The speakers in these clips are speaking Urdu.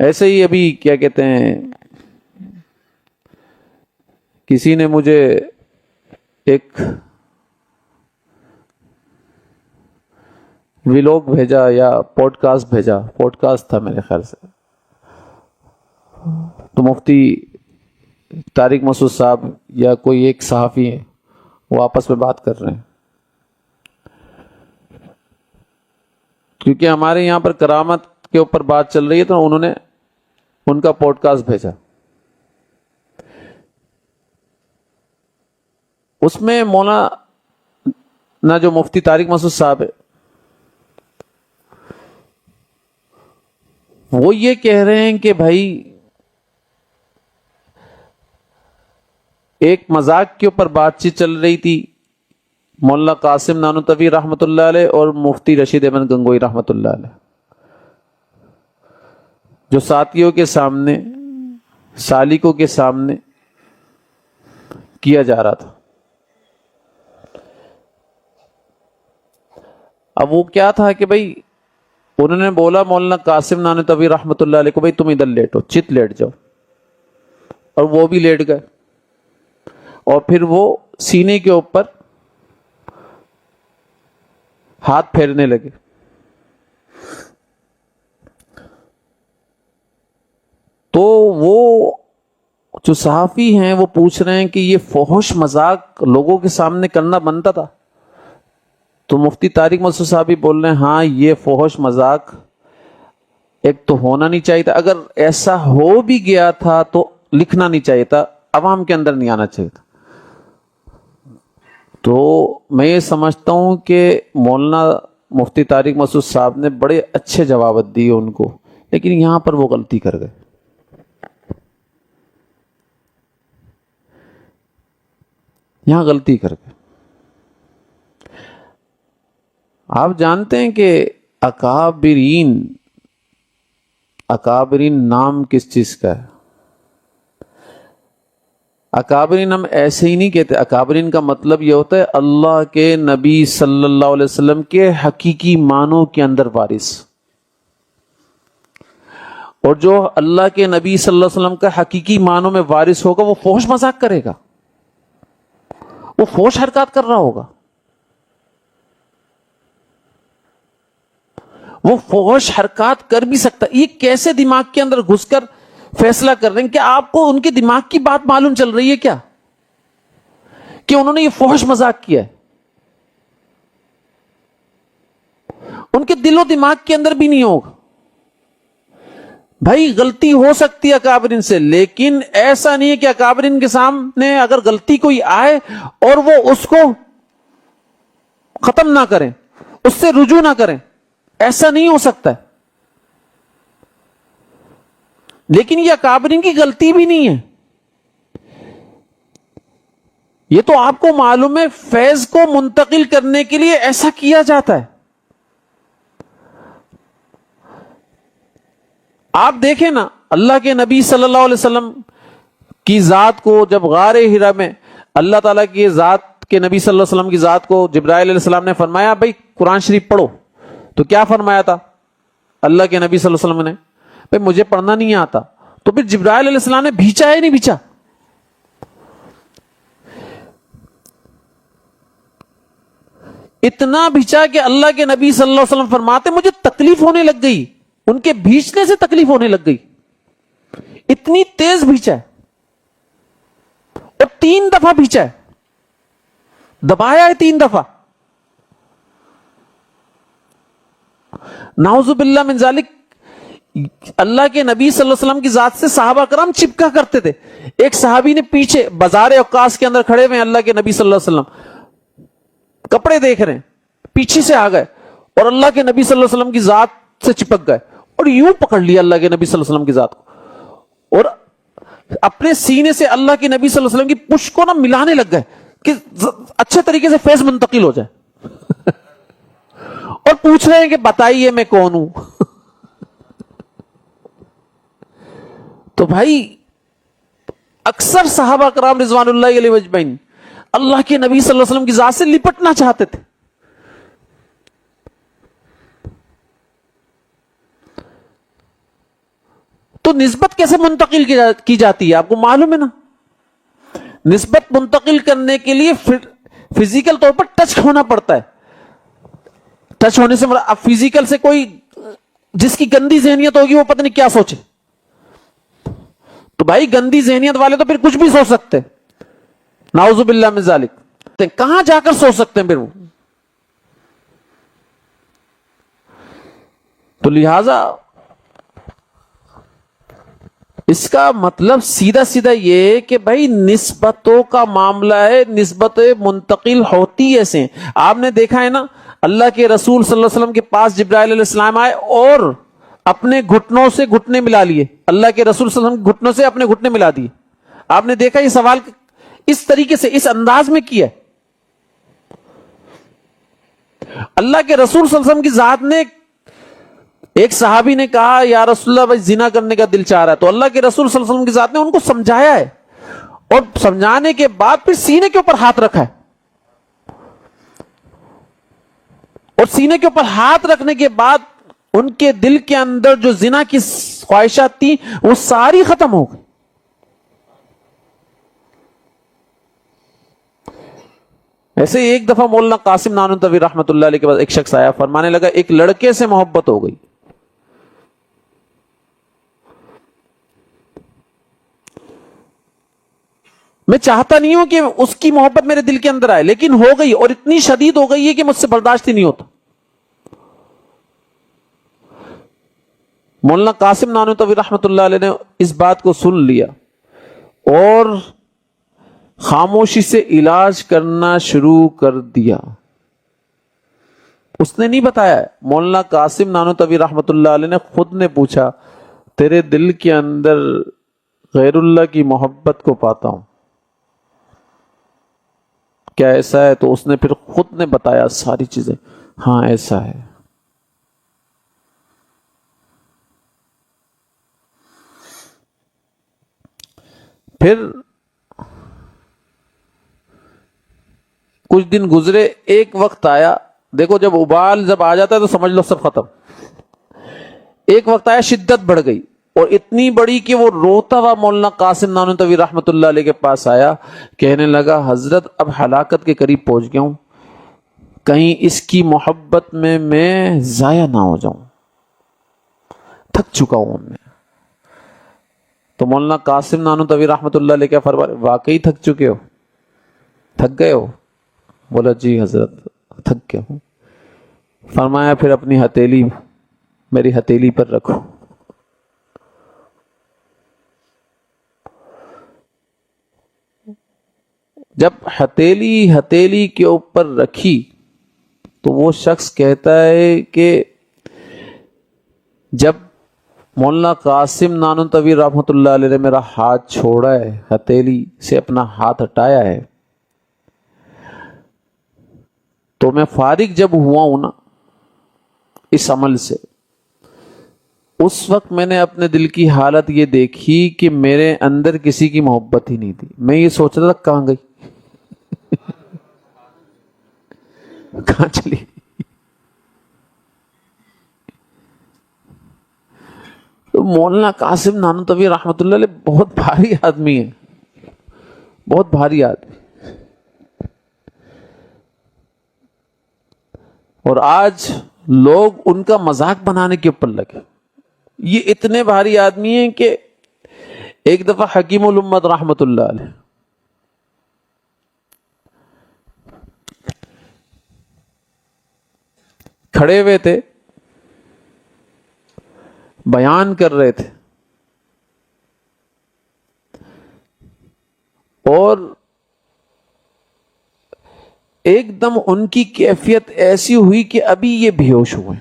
ایسے ہی ابھی کیا کہتے ہیں، کسی نے مجھے ایک ویلوگ بھیجا یا پوڈ کاسٹ بھیجا، پوڈ کاسٹ تھا میرے خیال سے، تو مفتی طارق مسعود صاحب یا کوئی ایک صحافی ہے، وہ آپس میں بات کر رہے ہیں، کیونکہ ہمارے یہاں پر کرامت کے اوپر بات چل رہی ہے تو انہوں نے ان کا پوڈ کاسٹ بھیجا۔ اس میں مولانا جو مفتی طارق مسعود صاحب ہے، وہ یہ کہہ رہے ہیں کہ بھائی ایک مذاق کے اوپر بات چیت چل رہی تھی مولانا قاسم نانوتوی رحمۃ اللہ علیہ اور مفتی رشید احمد گنگوئی رحمۃ اللہ علیہ، جو ساتھیوں کے سامنے، سالکوں کے سامنے کیا جا رہا تھا۔ اب وہ کیا تھا کہ بھائی انہوں نے بولا مولانا قاسم نانوتوی رحمۃ اللہ علیہ کو، بھائی تم ادھر لیٹو، چت لیٹ جاؤ، اور وہ بھی لیٹ گئے، اور پھر وہ سینے کے اوپر ہاتھ پھیرنے لگے۔ تو وہ جو صحافی ہیں وہ پوچھ رہے ہیں کہ یہ فحش مذاق لوگوں کے سامنے کرنا بنتا تھا؟ تو مفتی طارق مسعود صاحب بھی بول رہے ہیں ہاں یہ فحش مذاق ایک تو ہونا نہیں چاہیے تھا، اگر ایسا ہو بھی گیا تھا تو لکھنا نہیں چاہیے تھا، عوام کے اندر نہیں آنا چاہیے تھا۔ تو میں یہ سمجھتا ہوں کہ مولانا مفتی طارق مسعود صاحب نے بڑے اچھے جوابات دیے ان کو، لیکن یہاں پر وہ غلطی کر گئے۔ یہاں غلطی کر گئے۔ آپ جانتے ہیں کہ اکابرین نام کس چیز کا ہے؟ اکابرین ہم ایسے ہی نہیں کہتے، اکابرین کا مطلب یہ ہوتا ہے اللہ کے نبی صلی اللہ علیہ وسلم کے حقیقی معنوں کے اندر وارث، اور جو اللہ کے نبی صلی اللہ علیہ وسلم کا حقیقی معنوں میں وارث ہوگا وہ فحش مذاق کرے گا، وہ فحش حرکات کر رہا ہوگا، وہ فحش حرکات کر بھی سکتا۔ یہ کیسے دماغ کے اندر گھس کر فیصلہ کر رہے ہیں؟ کہ آپ کو ان کے دماغ کی بات معلوم چل رہی ہے کیا کہ انہوں نے یہ فحش مذاق کیا ہے؟ ان کے دل و دماغ کے اندر بھی نہیں ہوگا۔ بھائی غلطی ہو سکتی ہے اکابرین سے، لیکن ایسا نہیں ہے کہ اکابرین کے سامنے اگر غلطی کوئی آئے اور وہ اس کو ختم نہ کریں، اس سے رجوع نہ کریں، ایسا نہیں ہو سکتا ہے۔ لیکن یہ اکابرین کی غلطی بھی نہیں ہے، یہ تو آپ کو معلوم ہے فیض کو منتقل کرنے کے لیے ایسا کیا جاتا ہے۔ آپ دیکھیں نا، اللہ کے نبی صلی اللہ علیہ وسلم کی ذات کو جب غار ہرا میں اللہ تعالیٰ کی ذات کے نبی صلی اللہ علیہ وسلم کی ذات کو جبرائیل علیہ السلام نے فرمایا بھائی قرآن شریف پڑھو، تو کیا فرمایا تھا اللہ کے نبی صلی اللہ علیہ وسلم نے؟ بھائی مجھے پڑھنا نہیں آتا۔ تو پھر جبرائیل علیہ السلام نے بھیجا ہے نہیں بھیجا؟ اتنا بھیجا کہ اللہ کے نبی صلی اللہ علیہ وسلم فرماتے مجھے تکلیف ہونے لگ گئی، ان کے بھیجنے سے تکلیف ہونے لگ گئی، اتنی تیز بھیجا ہے، اور 3 دفعہ بھیجا ہے، دبایا ہے 3 دفعہ۔ نعوذ باللہ من ذالک، اللہ کے نبی صلی اللہ علیہ وسلم کی ذات سے صحابہ کرام چپکا کرتے تھے۔ ایک صحابی نے پیچھے بازار اوقاس کے اندر کھڑے ہوئے اللہ کے نبی صلی اللہ علیہ وسلم کپڑے دیکھ رہے ہیں، پیچھے سے آ گئے اور اللہ کے نبی صلی اللہ علیہ وسلم کی ذات سے چپک گئے اور یوں پکڑ لیا اللہ کے نبی صلی اللہ علیہ وسلم کی ذات کو، اور اپنے سینے سے اللہ کے نبی صلی اللہ علیہ وسلم کی پشت کو ملانے لگ گئے کہ اچھے طریقے سے فیض منتقل ہو جائے، اور پوچھ رہے ہیں کہ بتائیے میں کون ہوں۔ تو بھائی اکثر صحابہ کرام رضوان اللہ علیہ اجمعین اللہ کے نبی صلی اللہ علیہ وسلم کی ذات سے لپٹنا چاہتے تھے، تو نسبت کیسے منتقل کی جاتی ہے؟ آپ کو معلوم ہے نا، نسبت منتقل کرنے کے لیے فزیکل طور پر ٹچ ہونا پڑتا ہے. ٹچ ہونے سے اب فزیکل سے کوئی جس کی گندی ذہنیت ہوگی وہ پتہ نہیں کیا سوچے. تو بھائی گندی ذہنیت والے تو پھر کچھ بھی سوچ سکتے ہیں، نعوذ باللہ من ذالک. کہاں جا کر سوچ سکتے ہیں پھر وہ؟ تو لہذا اس کا مطلب سیدھا سیدھا یہ کہ بھائی نسبتوں کا معاملہ ہے، نسبتیں منتقل ہوتی ایسے. آپ نے دیکھا ہے نا، اللہ کے رسول صلی اللہ علیہ وسلم کے پاس جبرائیل علیہ السلام آئے اور اپنے گھٹنوں سے گھٹنے ملا لیے. اللہ کے رسول صلی اللہ علیہ وسلم کے گھٹنوں سے اپنے گھٹنے ملا دیے. آپ نے دیکھا یہ سوال اس طریقے سے اس انداز میں کیا. اللہ کے رسول صلی اللہ علیہ وسلم کی ذات نے، ایک صحابی نے کہا یا رسول اللہ بھائی زنا کرنے کا دل چاہ رہا ہے، تو اللہ کے رسول صلی اللہ علیہ وسلم کی ذات نے ان کو سمجھایا ہے، اور سمجھانے کے بعد پھر سینے کے اوپر ہاتھ رکھا ہے، اور سینے کے اوپر ہاتھ رکھنے کے بعد ان کے دل کے اندر جو زنا کی خواہشات تھی وہ ساری ختم ہو گئی. ایسے ایک دفعہ مولانا قاسم نانوتوی رحمۃ اللہ علیہ کے پاس ایک شخص آیا، فرمانے لگا ایک لڑکے سے محبت ہو گئی. میں چاہتا نہیں ہوں کہ اس کی محبت میرے دل کے اندر آئے، لیکن ہو گئی، اور اتنی شدید ہو گئی ہے کہ مجھ سے برداشت ہی نہیں ہوتا. مولانا قاسم نانوتوی رحمۃ اللہ علیہ نے اس بات کو سن لیا اور خاموشی سے علاج کرنا شروع کر دیا. اس نے نہیں بتایا. مولانا قاسم نانوتوی رحمۃ اللہ علیہ نے خود نے پوچھا، تیرے دل کے اندر غیر اللہ کی محبت کو پاتا ہوں، کیا ایسا ہے؟ تو اس نے پھر خود نے بتایا ساری چیزیں. ہاں ایسا ہے. پھر کچھ دن گزرے، ایک وقت آیا، دیکھو جب ابال جب آ جاتا ہے تو سمجھ لو سب ختم. ایک وقت آیا شدت بڑھ گئی، اور اتنی بڑی کہ وہ روتا ہوا مولانا قاسم نانوتوی رحمۃ اللہ علیہ کے پاس آیا، کہنے لگا حضرت اب ہلاکت کے قریب پہنچ گیا ہوں، کہیں اس کی محبت میں ضائع نہ ہو جاؤں، تھک چکا ہوں میں. تو مولانا قاسم نانوتوی رحمۃ اللہ علیہ کیا فرمایا، واقعی تھک چکے ہو، تھک گئے ہو؟ بولا جی حضرت تھک گیا ہوں. فرمایا پھر اپنی ہتھیلی میری ہتھیلی پر رکھو. جب ہتھیلی کے اوپر رکھی تو وہ شخص کہتا ہے کہ جب مولانا قاسم نانوتوی رحمۃ اللہ علیہ نے میرا ہاتھ چھوڑا ہے، ہتھیلی سے اپنا ہاتھ ہٹایا ہے، تو میں فارغ جب ہوا ہوں نا اس عمل سے، اس وقت میں نے اپنے دل کی حالت یہ دیکھی کہ میرے اندر کسی کی محبت ہی نہیں تھی. میں یہ سوچ رہا تھا کہاں گئی، کہاں چلی. تو مولانا قاسم نانوتوی رحمۃ اللہ علیہ بہت بھاری آدمی ہے، بہت بھاری آدمی. اور آج لوگ ان کا مذاق بنانے کے اوپر لگے. یہ اتنے بھاری آدمی ہیں کہ ایک دفعہ حکیم الامت رحمۃ اللہ علیہ کھڑے ہوئے تھے، بیان کر رہے تھے، اور ایک دم ان کی کیفیت ایسی ہوئی کہ ابھی یہ بے ہوش ہوئے،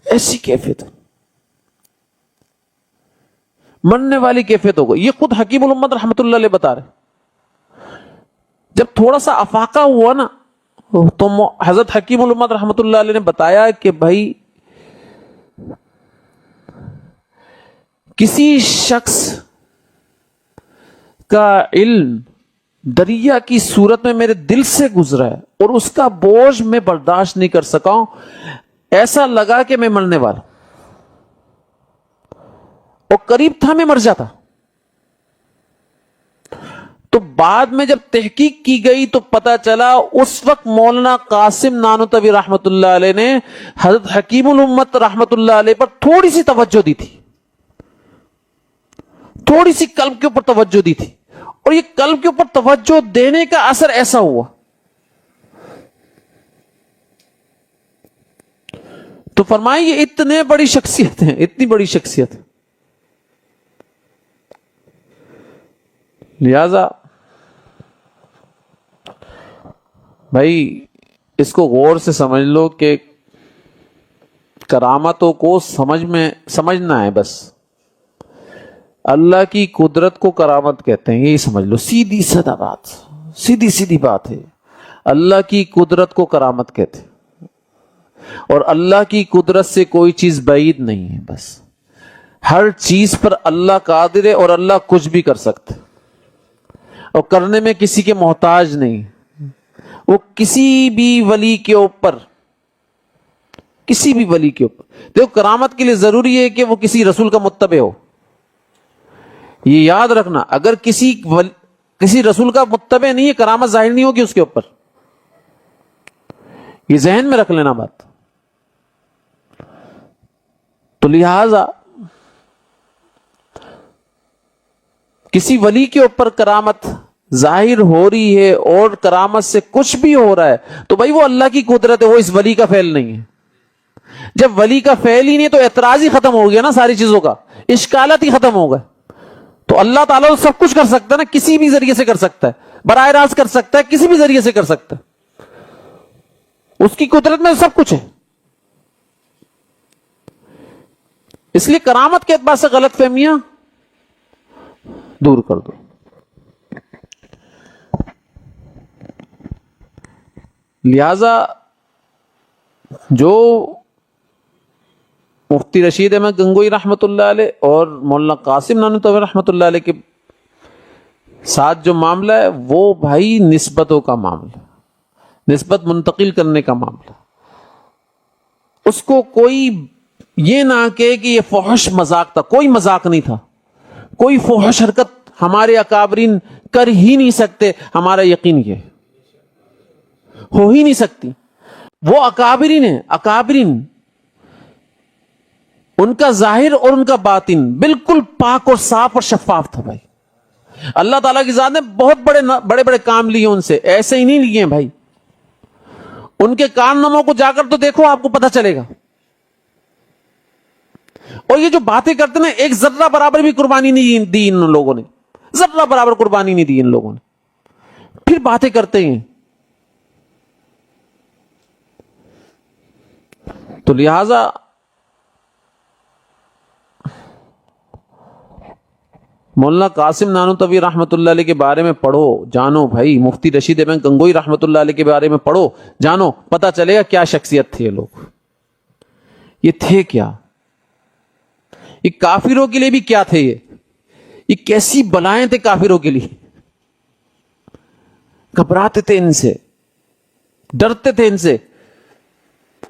ایسی کیفیت، مرنے والی کیفیت ہو گئی. یہ خود حکیم الامت رحمۃ اللہ علیہ بتا رہے. جب تھوڑا سا افاقہ ہوا نا تو حضرت حکیم الامت رحمۃ اللہ علیہ نے بتایا کہ بھائی کسی شخص کا علم دریا کی صورت میں میرے دل سے گزرا ہے اور اس کا بوجھ میں برداشت نہیں کر سکا ہوں. ایسا لگا کہ میں مرنے والا ہوں، اور قریب تھا میں مر جاتا. تو بعد میں جب تحقیق کی گئی تو پتا چلا اس وقت مولانا قاسم نانوتوی رحمت اللہ علیہ نے حضرت حکیم الامت رحمت اللہ علیہ پر تھوڑی سی توجہ دی تھی، تھوڑی سی قلب کے اوپر توجہ دی تھی، اور یہ قلب کے اوپر توجہ دینے کا اثر ایسا ہوا. تو فرمائیں یہ اتنے بڑی شخصیت ہیں، اتنی بڑی شخصیت ہے. لہذا بھائی اس کو غور سے سمجھ لو کہ کرامتوں کو سمجھنا ہے. بس اللہ کی قدرت کو کرامت کہتے ہیں، یہی سمجھ لو. سیدھی سادہ بات، سیدھی بات ہے. اللہ کی قدرت کو کرامت کہتے ہیں، اور اللہ کی قدرت سے کوئی چیز بعید نہیں ہے. بس ہر چیز پر اللہ قادر ہے، اور اللہ کچھ بھی کر سکتا ہے، اور کرنے میں کسی کے محتاج نہیں. وہ کسی بھی ولی کے اوپر دیکھو، کرامت کے لیے ضروری ہے کہ وہ کسی رسول کا متبع ہو. یہ یاد رکھنا، اگر کسی رسول کا متبع نہیں ہے، کرامت ظاہر نہیں ہوگی اس کے اوپر. یہ ذہن میں رکھ لینا بات. تو لہذا کسی ولی کے اوپر کرامت ظاہر ہو رہی ہے اور کرامت سے کچھ بھی ہو رہا ہے تو بھائی وہ اللہ کی قدرت ہے، وہ اس ولی کا فعل نہیں ہے. جب ولی کا فعل ہی نہیں تو اعتراض ہی ختم ہو گیا نا، ساری چیزوں کا اشکالات ہی ختم ہو گئے. تو اللہ تعالیٰ سب کچھ کر سکتا ہے نا، کسی بھی ذریعے سے کر سکتا ہے، براہ راست کر سکتا ہے، کسی بھی ذریعے سے کر سکتا ہے. اس کی قدرت میں سب کچھ ہے. اس لیے کرامت کے اعتبار سے غلط فہمیاں دور کر دو. لہذا جو مفتی رشید احمد گنگوئی رحمت اللہ علیہ اور مولانا قاسم نانوتوی رحمت اللہ علیہ کے ساتھ جو معاملہ ہے وہ بھائی نسبتوں کا معاملہ، نسبت منتقل کرنے کا معاملہ. اس کو کوئی یہ نہ کہے کہ یہ فحش مذاق تھا، کوئی مذاق نہیں تھا. کوئی فحش حرکت ہمارے اکابرین کر ہی نہیں سکتے، ہمارا یقین یہ ہو ہی نہیں سکتی. وہ اکابرین ہیں، اکابرین، ان کا ظاہر اور ان کا باطن بالکل پاک اور صاف اور شفاف تھا بھائی. اللہ تعالیٰ کی ذات نے بہت بڑے کام لیے ان سے، ایسے ہی نہیں لیے ہیں بھائی. ان کے کارناموں کو جا کر تو دیکھو، آپ کو پتہ چلے گا. اور یہ جو باتیں کرتے نا، ایک ذرہ برابر بھی قربانی نہیں دی ان لوگوں نے، ذرہ برابر قربانی نہیں دی ان لوگوں نے، پھر باتیں کرتے ہیں. تو لہذا مولانا قاسم نانوتوی رحمت اللہ علیہ کے بارے میں پڑھو، جانو بھائی. مفتی رشید احمد گنگوئی رحمت اللہ علیہ کے بارے میں پڑھو، جانو، پتہ چلے گا کیا شخصیت تھے یہ لوگ. یہ تھے کیا؟ یہ کافروں کے لیے بھی کیا تھے؟ یہ کیسی بلائیں تھے کافروں کے لیے. گھبراتے تھے ان سے، ڈرتے تھے ان سے،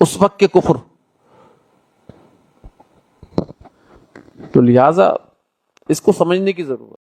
اس وقت کے کفر. تو لہذا اس کو سمجھنے کی ضرورت